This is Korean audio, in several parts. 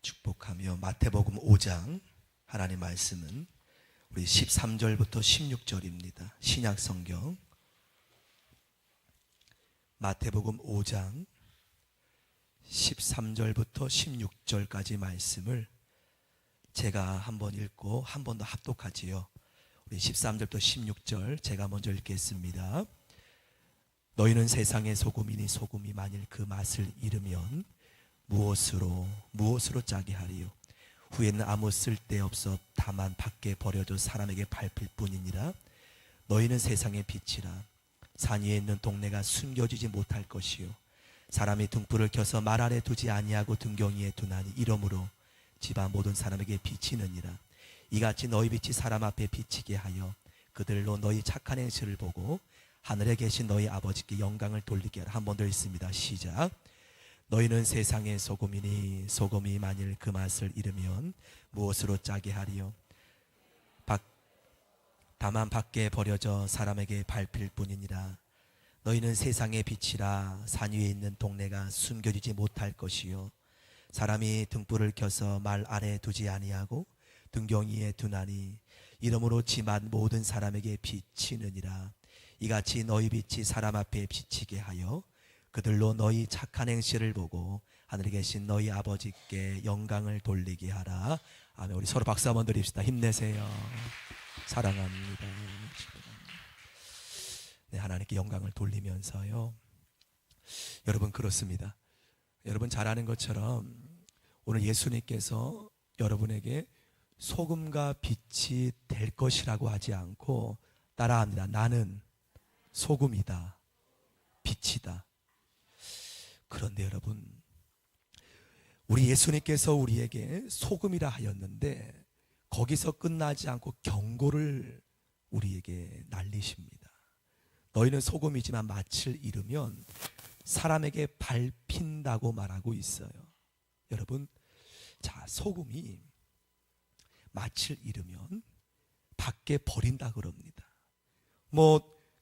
축복하며 마태복음 5장 하나님 말씀은 우리 13절부터 16절입니다. 신약 성경 마태복음 5장 13절부터 16절까지 말씀을 제가 한번 읽고 한 번 더 합독하지요. 우리 13절부터 16절 제가 먼저 읽겠습니다. 너희는 세상의 소금이니 소금이 만일 그 맛을 잃으면 무엇으로 짜게 하리요. 후에는 아무 쓸데없어 다만 밖에 버려져 사람에게 밟힐 뿐이니라. 너희는 세상의 빛이라. 산 위에 있는 동네가 숨겨지지 못할 것이요 사람이 등불을 켜서 말 아래 두지 아니하고 등경위에 두나니 이러므로 집안 모든 사람에게 비치느니라. 이같이 너희 빛이 사람 앞에 비치게 하여 그들로 너희 착한 행실을 보고 하늘에 계신 너희 아버지께 영광을 돌리게 하라. 한 번 더 읽습니다. 시작. 너희는 세상의 소금이니 소금이 만일 그 맛을 잃으면 무엇으로 짜게 하리요. 다만 밖에 버려져 사람에게 밟힐 뿐이니라. 너희는 세상의 빛이라. 산 위에 있는 동네가 숨겨지지 못할 것이요 사람이 등불을 켜서 말 아래 두지 아니하고 등경위에 두나니 이러므로 집안 모든 사람에게 비치느니라. 이같이 너희 빛이 사람 앞에 비치게 하여 그들로 너희 착한 행실을 보고 하늘에 계신 너희 아버지께 영광을 돌리게 하라. 아멘. 우리 서로 박수 한번 드립시다. 힘내세요. 사랑합니다. 네, 하나님께 영광을 돌리면서요. 여러분 그렇습니다. 여러분 잘 아는 것처럼 오늘 예수님께서 여러분에게 소금과 빛이 될 것이라고 하지 않고 따라합니다. 나는 소금이다. 빛이다. 그런데 여러분, 우리 예수님께서 우리에게 소금이라 하였는데 거기서 끝나지 않고 경고를 우리에게 날리십니다. 너희는 소금이지만 맛을 잃으면 사람에게 밟힌다고 말하고 있어요. 여러분, 자, 소금이 맛을 잃으면 밖에 버린다 그럽니다.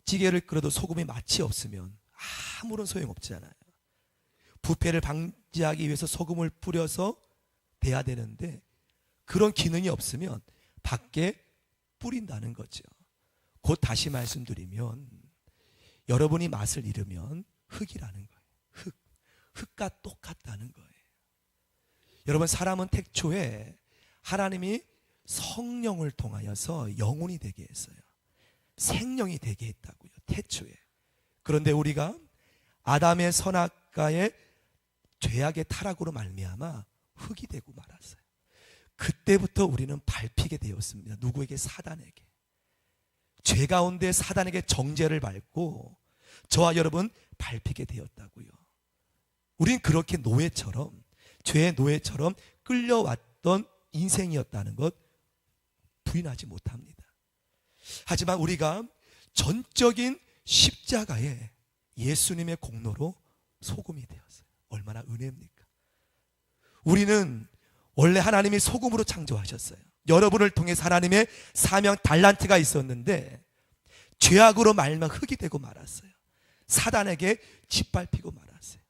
찌개를 끓여도 소금이 맛이 없으면 아무런 소용없잖아요. 부패를 방지하기 위해서 소금을 뿌려서 대야 되는데 그런 기능이 없으면 밖에 뿌린다는 거죠. 곧 다시 말씀드리면 여러분이 맛을 잃으면 흙이라는 거예요. 흙과 똑같다는 거예요. 여러분, 사람은 태초에 하나님이 성령을 통하여서 영혼이 되게 했어요. 생명이 되게 했다고요. 태초에. 그런데 우리가 아담의 선악과의 죄악의 타락으로 말미암아 흙이 되고 말았어요. 그때부터 우리는 밟히게 되었습니다. 누구에게? 사단에게. 죄 가운데 사단에게 정죄를 밟고 저와 여러분 밟히게 되었다고요. 우린 그렇게 노예처럼, 죄의 노예처럼 끌려왔던 인생이었다는 것 부인하지 못합니다. 하지만 우리가 전적인 십자가에 예수님의 공로로 소금이 되었어요. 얼마나 은혜입니까? 우리는 원래 하나님이 소금으로 창조하셨어요. 여러분을 통해서 하나님의 사명 달란트가 있었는데 죄악으로 말미암아 흙이 되고 말았어요. 사단에게 짓밟히고 말았어요.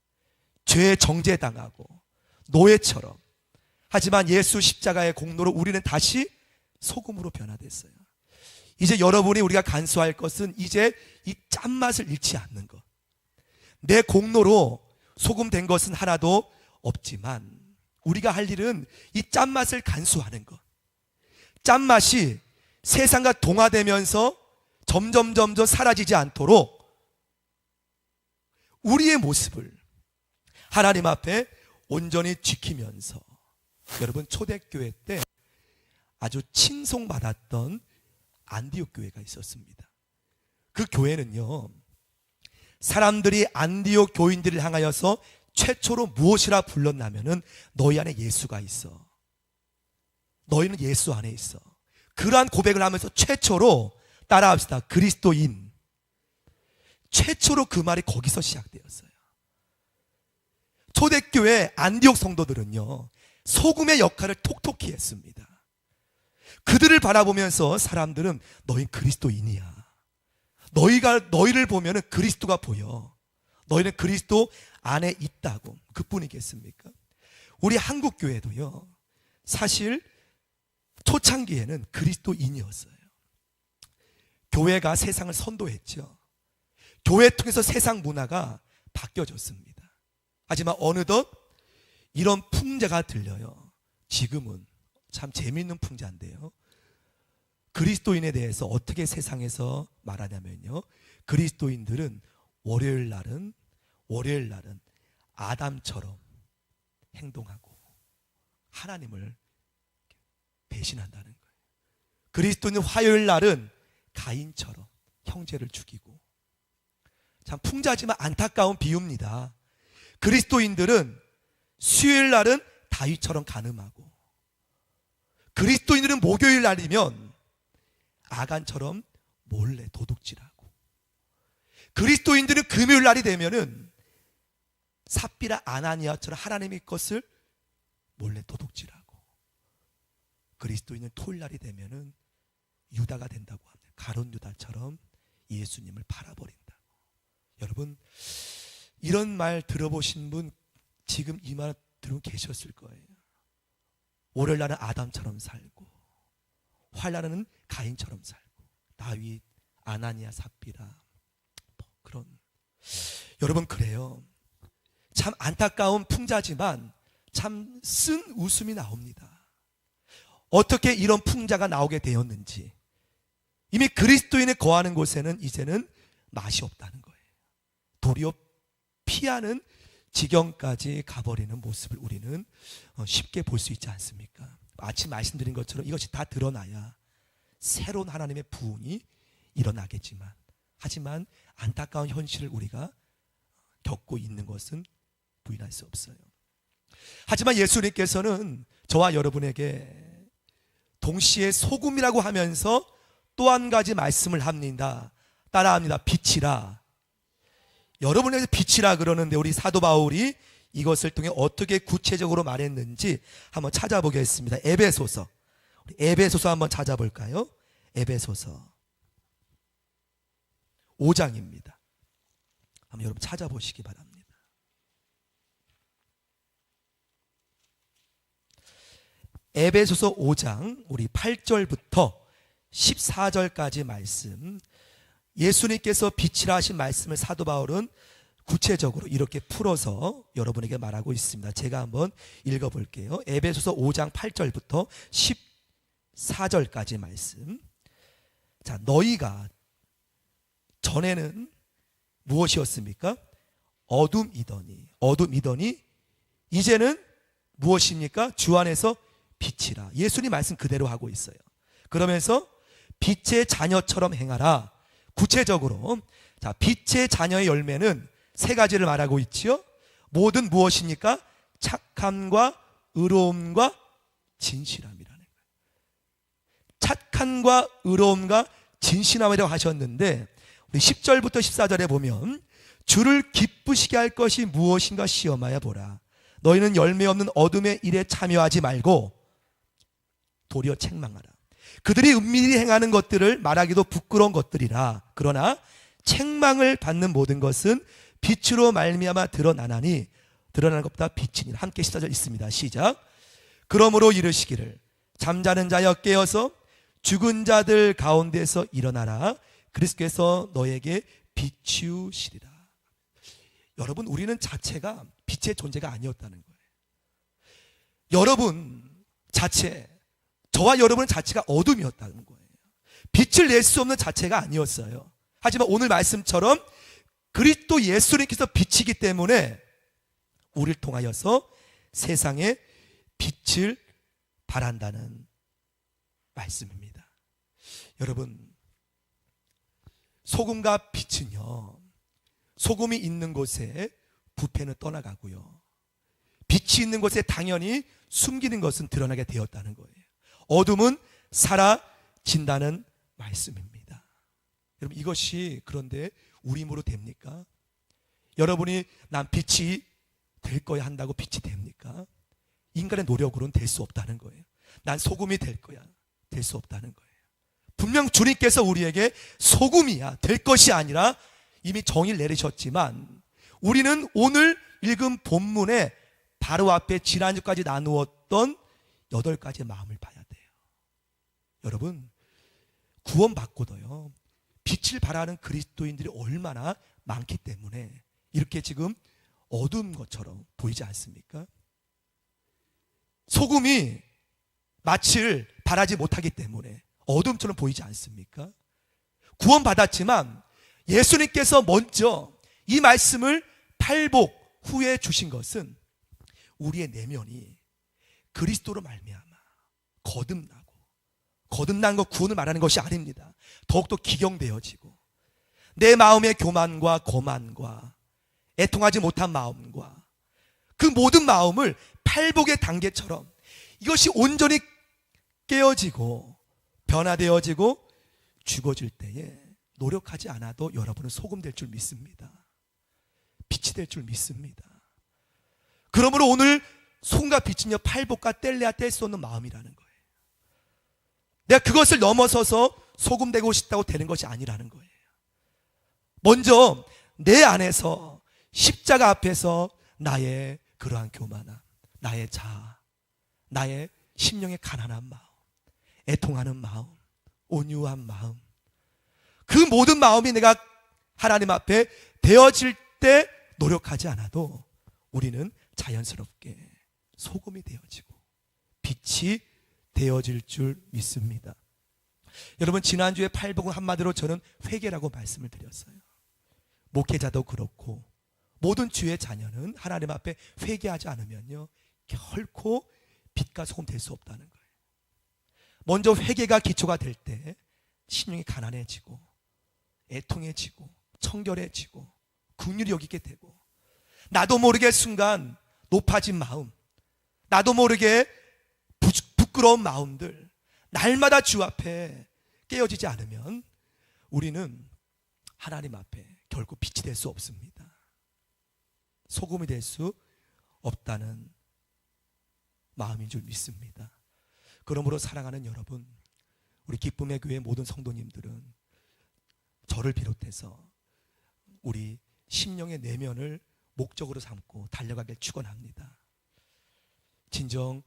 죄에 정죄당하고 노예처럼. 하지만 예수 십자가의 공로로 우리는 다시 소금으로 변화됐어요. 이제 여러분이 우리가 간수할 것은 이제 이 짠맛을 잃지 않는 것. 내 공로로 소금 된 것은 하나도 없지만 우리가 할 일은 이 짠맛을 간수하는 것. 짠맛이 세상과 동화되면서 점점 사라지지 않도록 우리의 모습을 하나님 앞에 온전히 지키면서, 여러분 초대교회 때 아주 칭송받았던 안디옥 교회가 있었습니다. 그 교회는요, 사람들이 안디옥 교인들을 향하여서 최초로 무엇이라 불렀냐면은 너희 안에 예수가 있어. 너희는 예수 안에 있어. 그러한 고백을 하면서 최초로 따라합시다. 그리스도인. 최초로 그 말이 거기서 시작되었어요. 초대교회 안디옥 성도들은요, 소금의 역할을 톡톡히 했습니다. 그들을 바라보면서 사람들은 너희 그리스도인이야. 너희를 보면 그리스도가 보여. 너희는 그리스도 안에 있다고. 그뿐이겠습니까? 우리 한국 교회도요, 사실 초창기에는 그리스도인이었어요. 교회가 세상을 선도했죠. 교회 통해서 세상 문화가 바뀌어졌습니다. 하지만 어느덧 이런 풍자가 들려요. 지금은 참 재미있는 풍자인데요, 그리스도인에 대해서 어떻게 세상에서 말하냐면요, 그리스도인들은 월요일 날은 아담처럼 행동하고 하나님을 배신한다는 거예요. 그리스도인은 화요일 날은 가인처럼 형제를 죽이고, 참 풍자지만 안타까운 비유입니다. 그리스도인들은 수요일 날은 다윗처럼 간음하고, 그리스도인들은 목요일 날이면 아간처럼 몰래 도둑질하고, 그리스도인들은 금요일 날이 되면은 삽비라 아나니아처럼 하나님의 것을 몰래 도둑질하고, 그리스도인은 토요일 날이 되면은 유다가 된다고 합니다. 가룟 유다처럼 예수님을 팔아버린다고. 여러분, 이런 말 들어보신 분 지금 이 말 들으면 계셨을 거예요. 월요일 날은 아담처럼 살고, 화요일 날은 가인처럼 살고, 다윗, 아나니아, 삽비라, 그런. 여러분, 그래요. 참 안타까운 풍자지만 참 쓴 웃음이 나옵니다. 어떻게 이런 풍자가 나오게 되었는지. 이미 그리스도인이 거하는 곳에는 이제는 맛이 없다는 거예요. 도리어 피하는 지경까지 가버리는 모습을 우리는 쉽게 볼 수 있지 않습니까? 아침 말씀드린 것처럼 이것이 다 드러나야 새로운 하나님의 부흥이 일어나겠지만, 하지만 안타까운 현실을 우리가 겪고 있는 것은 부인할 수 없어요. 하지만 예수님께서는 저와 여러분에게 동시에 소금이라고 하면서 또 한 가지 말씀을 합니다. 따라합니다. 빛이라. 여러분에게 빛이라 그러는데, 우리 사도 바울이 이것을 통해 어떻게 구체적으로 말했는지 한번 찾아보겠습니다. 에베소서. 우리 에베소서 한번 찾아볼까요? 에베소서 5장입니다. 한번 여러분 찾아보시기 바랍니다. 에베소서 5장 우리 8절부터 14절까지 말씀, 예수님께서 빛이라 하신 말씀을 사도 바울은 구체적으로 이렇게 풀어서 여러분에게 말하고 있습니다. 제가 한번 읽어볼게요. 에베소서 5장 8절부터 14절까지 말씀. 자, 너희가 전에는 무엇이었습니까? 어둠이더니 이제는 무엇입니까? 주 안에서 빛이라. 예수님 말씀 그대로 하고 있어요. 그러면서 빛의 자녀처럼 행하라. 구체적으로, 자, 빛의 자녀의 열매는 세 가지를 말하고 있지요. 모든 무엇입니까? 착함과 의로움과 진실함이라는 거예요. 착함과 의로움과 진실함이라고 하셨는데, 우리 10절부터 14절에 보면 주를 기쁘시게 할 것이 무엇인가 시험하여 보라. 너희는 열매 없는 어둠의 일에 참여하지 말고 도리어 책망하라. 그들이 은밀히 행하는 것들을 말하기도 부끄러운 것들이라. 그러나 책망을 받는 모든 것은 빛으로 말미암아 드러나나니 드러나는 것보다 빛이니라. 함께 14절 있습니다. 시작. 그러므로 이르시기를 잠자는 자여 깨어서 죽은 자들 가운데서 일어나라. 그리스도께서 너에게 비추시리라. 여러분, 우리는 자체가 빛의 존재가 아니었다는 거예요. 여러분 자체, 저와 여러분 자체가 어둠이었다는 거예요. 빛을 낼 수 없는 자체가 아니었어요. 하지만 오늘 말씀처럼 그리스도 예수님께서 빛이기 때문에 우리를 통하여서 세상에 빛을 발한다는 말씀입니다. 여러분, 소금과 빛은요, 소금이 있는 곳에 부패는 떠나가고요, 빛이 있는 곳에 당연히 숨기는 것은 드러나게 되었다는 거예요. 어둠은 사라진다는 말씀입니다. 여러분, 이것이 그런데 우리 힘으로 됩니까? 여러분이 난 빛이 될 거야 한다고 빛이 됩니까? 인간의 노력으로는 될 수 없다는 거예요. 난 소금이 될 거야, 될 수 없다는 거예요. 분명 주님께서 우리에게 소금이야, 될 것이 아니라 이미 정의를 내리셨지만, 우리는 오늘 읽은 본문의 바로 앞에 지난주까지 나누었던 8가지의 마음을 봐야 돼요. 여러분, 구원받고도요, 빛을 발하는 그리스도인들이 얼마나 많기 때문에 이렇게 지금 어두운 것처럼 보이지 않습니까? 소금이 맛을 발하지 못하기 때문에 어둠처럼 보이지 않습니까? 구원받았지만 예수님께서 먼저 이 말씀을 팔복 후에 주신 것은 우리의 내면이 그리스도로 말미암아 거듭난 것 구원을 말하는 것이 아닙니다. 더욱더 기경되어지고 내 마음의 교만과 거만과 애통하지 못한 마음과 그 모든 마음을 팔복의 단계처럼 이것이 온전히 깨어지고 변화되어지고 죽어질 때에 노력하지 않아도 여러분은 소금 될 줄 믿습니다. 빛이 될 줄 믿습니다. 그러므로 오늘 소금과 빛은요, 팔복과 뗄래야 뗄 수 없는 마음이라는 거예요. 내가 그것을 넘어서서 소금 되고 싶다고 되는 것이 아니라는 거예요. 먼저 내 안에서 십자가 앞에서 나의 그러한 교만함, 나의 자아, 나의 심령의 가난한 마음, 애통하는 마음, 온유한 마음, 그 모든 마음이 내가 하나님 앞에 되어질 때 노력하지 않아도 우리는 자연스럽게 소금이 되어지고 빛이 되어질 줄 믿습니다. 여러분, 지난주에 팔복은 한마디로 저는 회개라고 말씀을 드렸어요. 목회자도 그렇고 모든 주의 자녀는 하나님 앞에 회개하지 않으면요, 결코 빛과 소금 될 수 없다는 거예요. 먼저 회개가 기초가 될 때 심령이 가난해지고 애통해지고 청결해지고 긍휼히 여기게 되고 나도 모르게 순간 높아진 마음, 나도 모르게 부끄러운 마음들 날마다 주 앞에 깨어지지 않으면 우리는 하나님 앞에 결코 빛이 될 수 없습니다. 소금이 될 수 없다는 마음인 줄 믿습니다. 그러므로 사랑하는 여러분, 우리 기쁨의 교회 모든 성도님들은 저를 비롯해서 우리 심령의 내면을 목적으로 삼고 달려가길 축원합니다. 진정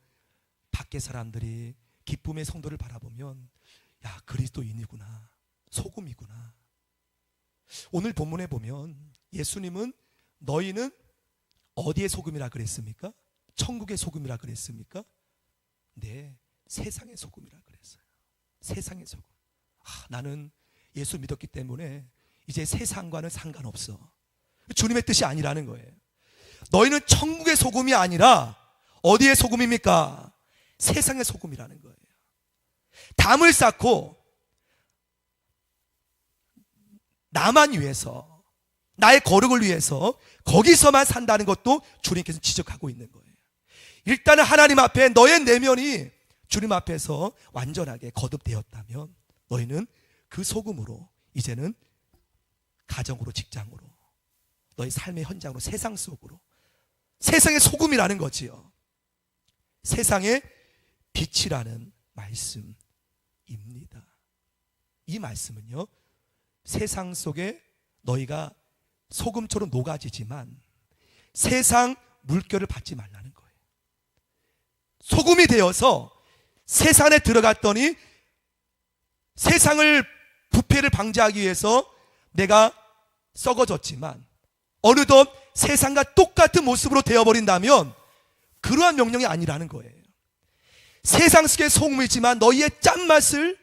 밖에 사람들이 기쁨의 성도를 바라보면 야, 그리스도인이구나, 소금이구나. 오늘 본문에 보면 예수님은 너희는 어디의 소금이라 그랬습니까? 천국의 소금이라 그랬습니까? 네, 세상의 소금이라 그랬어요. 세상의 소금. 나는 예수 믿었기 때문에 이제 세상과는 상관없어. 주님의 뜻이 아니라는 거예요. 너희는 천국의 소금이 아니라 어디의 소금입니까? 세상의 소금이라는 거예요. 담을 쌓고 나만 위해서, 나의 거룩을 위해서 거기서만 산다는 것도 주님께서 지적하고 있는 거예요. 일단은 하나님 앞에 너의 내면이 주님 앞에서 완전하게 거듭되었다면 너희는 그 소금으로 이제는 가정으로, 직장으로, 너의 삶의 현장으로, 세상 속으로, 세상의 소금이라는 거지요. 세상의 빛이라는 말씀입니다. 이 말씀은요, 세상 속에 너희가 소금처럼 녹아지지만 세상 물결을 받지 말라는 거예요. 소금이 되어서 세상에 들어갔더니 세상을 부패를 방지하기 위해서 내가 썩어졌지만 어느덧 세상과 똑같은 모습으로 되어버린다면 그러한 명령이 아니라는 거예요. 세상 속의 소금이지만 너희의 짠맛을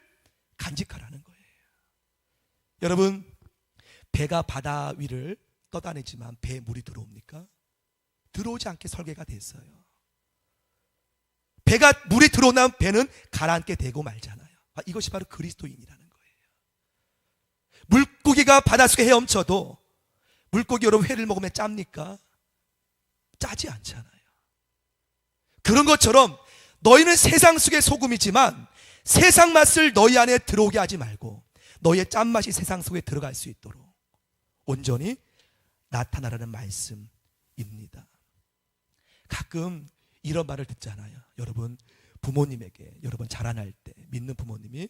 간직하라는 거예요. 여러분, 배가 바다 위를 떠다니지만 배에 물이 들어옵니까? 들어오지 않게 설계가 됐어요. 배가 물이 들어오면 배는 가라앉게 되고 말잖아요. 이것이 바로 그리스도인이라는 거예요. 물고기가 바닷속에 헤엄쳐도 물고기 여러분 회를 먹으면 짭니까? 짜지 않잖아요. 그런 것처럼 너희는 세상 속의 소금이지만 세상 맛을 너희 안에 들어오게 하지 말고 너희의 짠맛이 세상 속에 들어갈 수 있도록 온전히 나타나라는 말씀입니다. 가끔 이런 말을 듣잖아요. 여러분, 부모님에게 여러분 자라날 때 믿는 부모님이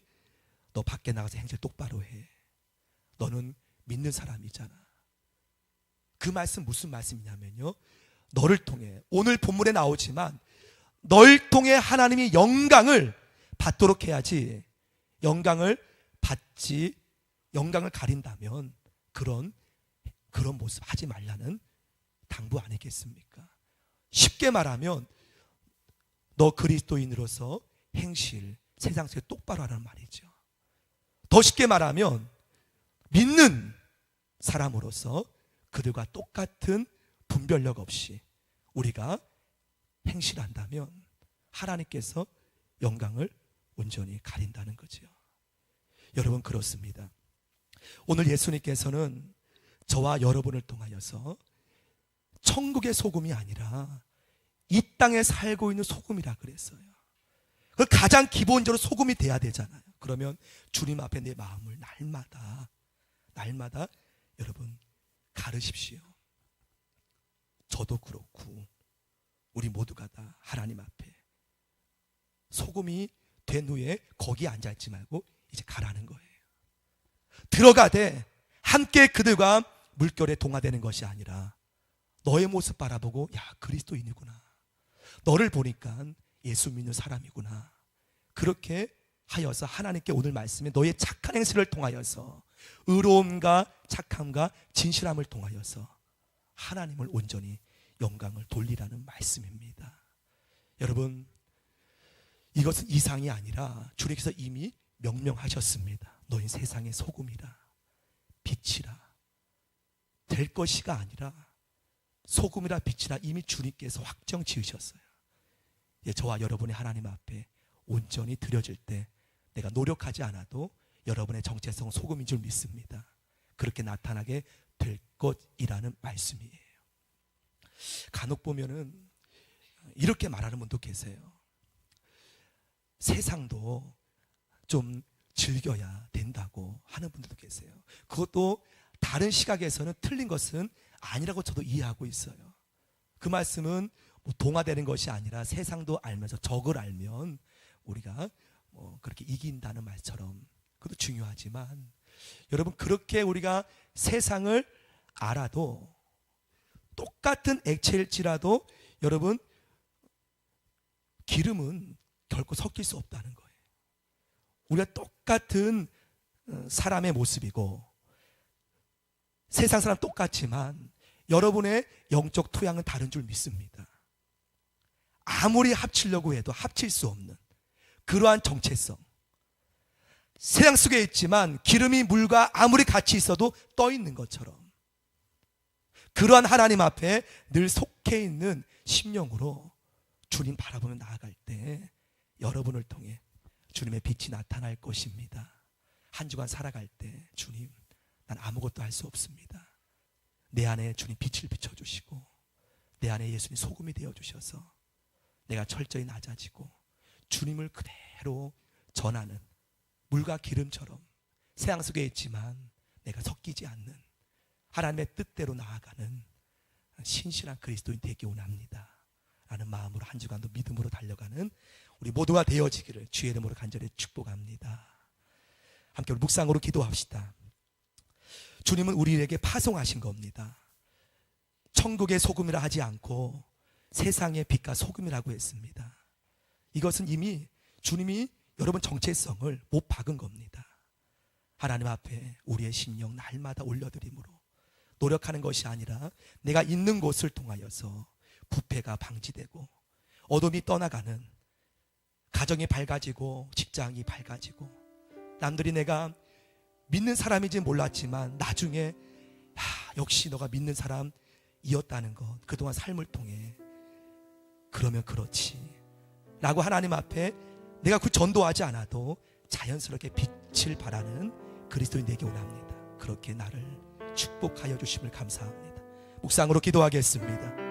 너 밖에 나가서 행실 똑바로 해. 너는 믿는 사람이잖아. 그 말씀 무슨 말씀이냐면요, 너를 통해, 오늘 본문에 나오지만 널 통해 하나님이 영광을 받도록 해야지, 영광을 가린다면 그런 모습 하지 말라는 당부 아니겠습니까? 쉽게 말하면 너 그리스도인으로서 행실 세상 속에 똑바로 하라는 말이죠. 더 쉽게 말하면 믿는 사람으로서 그들과 똑같은 분별력 없이 우리가 행실한다면 하나님께서 영광을 온전히 가린다는 거죠. 여러분, 그렇습니다. 오늘 예수님께서는 저와 여러분을 통하여서 천국의 소금이 아니라 이 땅에 살고 있는 소금이라 그랬어요. 그 가장 기본적으로 소금이 돼야 되잖아요. 그러면 주님 앞에 내 마음을 날마다 여러분 가르십시오. 저도 그렇고 우리 모두가 다 하나님 앞에 소금이 된 후에 거기에 앉아있지 말고 이제 가라는 거예요. 들어가되 함께 그들과 물결에 동화되는 것이 아니라 너의 모습 바라보고, 야, 그리스도인이구나, 너를 보니까 예수 믿는 사람이구나, 그렇게 하여서 하나님께 오늘 말씀에 너의 착한 행실을 통하여서 의로움과 착함과 진실함을 통하여서 하나님을 온전히 영광을 돌리라는 말씀입니다. 여러분, 이것은 이상이 아니라 주님께서 이미 명명하셨습니다. 너희 세상의 소금이라, 빛이라. 될 것이가 아니라 소금이라 빛이라 이미 주님께서 확정 지으셨어요. 저와 여러분이 하나님 앞에 온전히 드려질 때 내가 노력하지 않아도 여러분의 정체성은 소금인 줄 믿습니다. 그렇게 나타나게 될 것이라는 말씀이에요. 간혹 보면은 이렇게 말하는 분도 계세요. 세상도 좀 즐겨야 된다고 하는 분들도 계세요. 그것도 다른 시각에서는 틀린 것은 아니라고 저도 이해하고 있어요. 그 말씀은 동화되는 것이 아니라 세상도 알면서 적을 알면 우리가 그렇게 이긴다는 말처럼, 그것도 중요하지만 여러분, 그렇게 우리가 세상을 알아도 똑같은 액체일지라도 여러분, 기름은 결코 섞일 수 없다는 거예요. 우리가 똑같은 사람의 모습이고 세상 사람 똑같지만 여러분의 영적 토양은 다른 줄 믿습니다. 아무리 합치려고 해도 합칠 수 없는 그러한 정체성, 세상 속에 있지만 기름이 물과 아무리 같이 있어도 떠 있는 것처럼, 그러한 하나님 앞에 늘 속해 있는 심령으로 주님 바라보며 나아갈 때 여러분을 통해 주님의 빛이 나타날 것입니다. 한 주간 살아갈 때 주님, 난 아무것도 할 수 없습니다. 내 안에 주님 빛을 비춰주시고 내 안에 예수님 소금이 되어주셔서 내가 철저히 낮아지고 주님을 그대로 전하는 물과 기름처럼 세상 속에 있지만 내가 섞이지 않는 하나님의 뜻대로 나아가는 신실한 그리스도인 되기 원합니다 라는 마음으로 한 주간도 믿음으로 달려가는 우리 모두가 되어지기를 주의 이름으로 간절히 축복합니다. 함께 우리 묵상으로 기도합시다. 주님은 우리에게 파송하신 겁니다. 천국의 소금이라 하지 않고 세상의 빛과 소금이라고 했습니다. 이것은 이미 주님이 여러분 정체성을 못 박은 겁니다. 하나님 앞에 우리의 심령 날마다 올려드림으로 노력하는 것이 아니라 내가 있는 곳을 통하여서 부패가 방지되고 어둠이 떠나가는, 가정이 밝아지고 직장이 밝아지고 남들이 내가 믿는 사람인지 몰랐지만 나중에 역시 너가 믿는 사람이었다는 것, 그동안 삶을 통해 그러면 그렇지 라고 하나님 앞에 내가 그 전도하지 않아도 자연스럽게 빛을 발하는 그리스도인 되기 원합니다. 그렇게 나를 축복하여 주심을 감사합니다. 묵상으로 기도하겠습니다.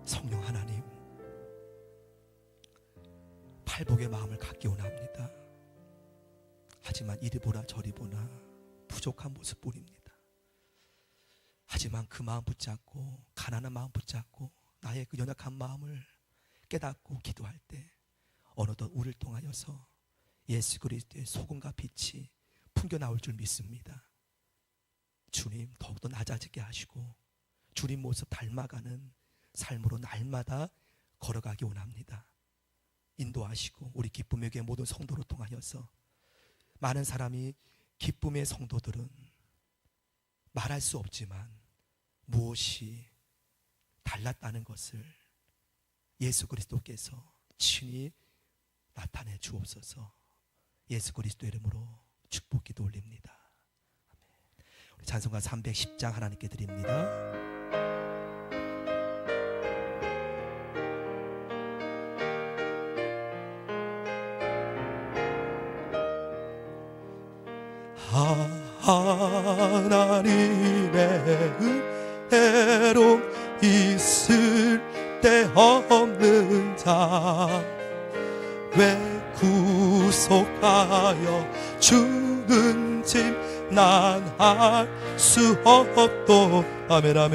성령 하나님, 팔복의 마음을 갖기 원합니다. 하지만 이리 보나 저리 보나 부족한 모습뿐입니다. 하지만 그 마음 붙잡고, 가난한 마음 붙잡고 나의 그 연약한 마음을 깨닫고 기도할 때 어느덧 우리를 통하여서 예수 그리스도의 소금과 빛이 풍겨 나올 줄 믿습니다. 주님 더욱더 낮아지게 하시고 주님 모습 닮아가는 삶으로 날마다 걸어가기 원합니다. 인도하시고 우리 기쁨의 교회 모든 성도를 통하여서 많은 사람이 기쁨의 성도들은 말할 수 없지만 무엇이 달랐다는 것을 예수 그리스도께서 친히 나타내 주옵소서. 예수 그리스도 이름으로 축복 기도 올립니다. 우리 찬송가 310장 하나님께 드립니다. 하나님의 은혜로 있을 데 없는 자 왜 구속하여 주는 집 난 알 수 없도. 아멘 아멘.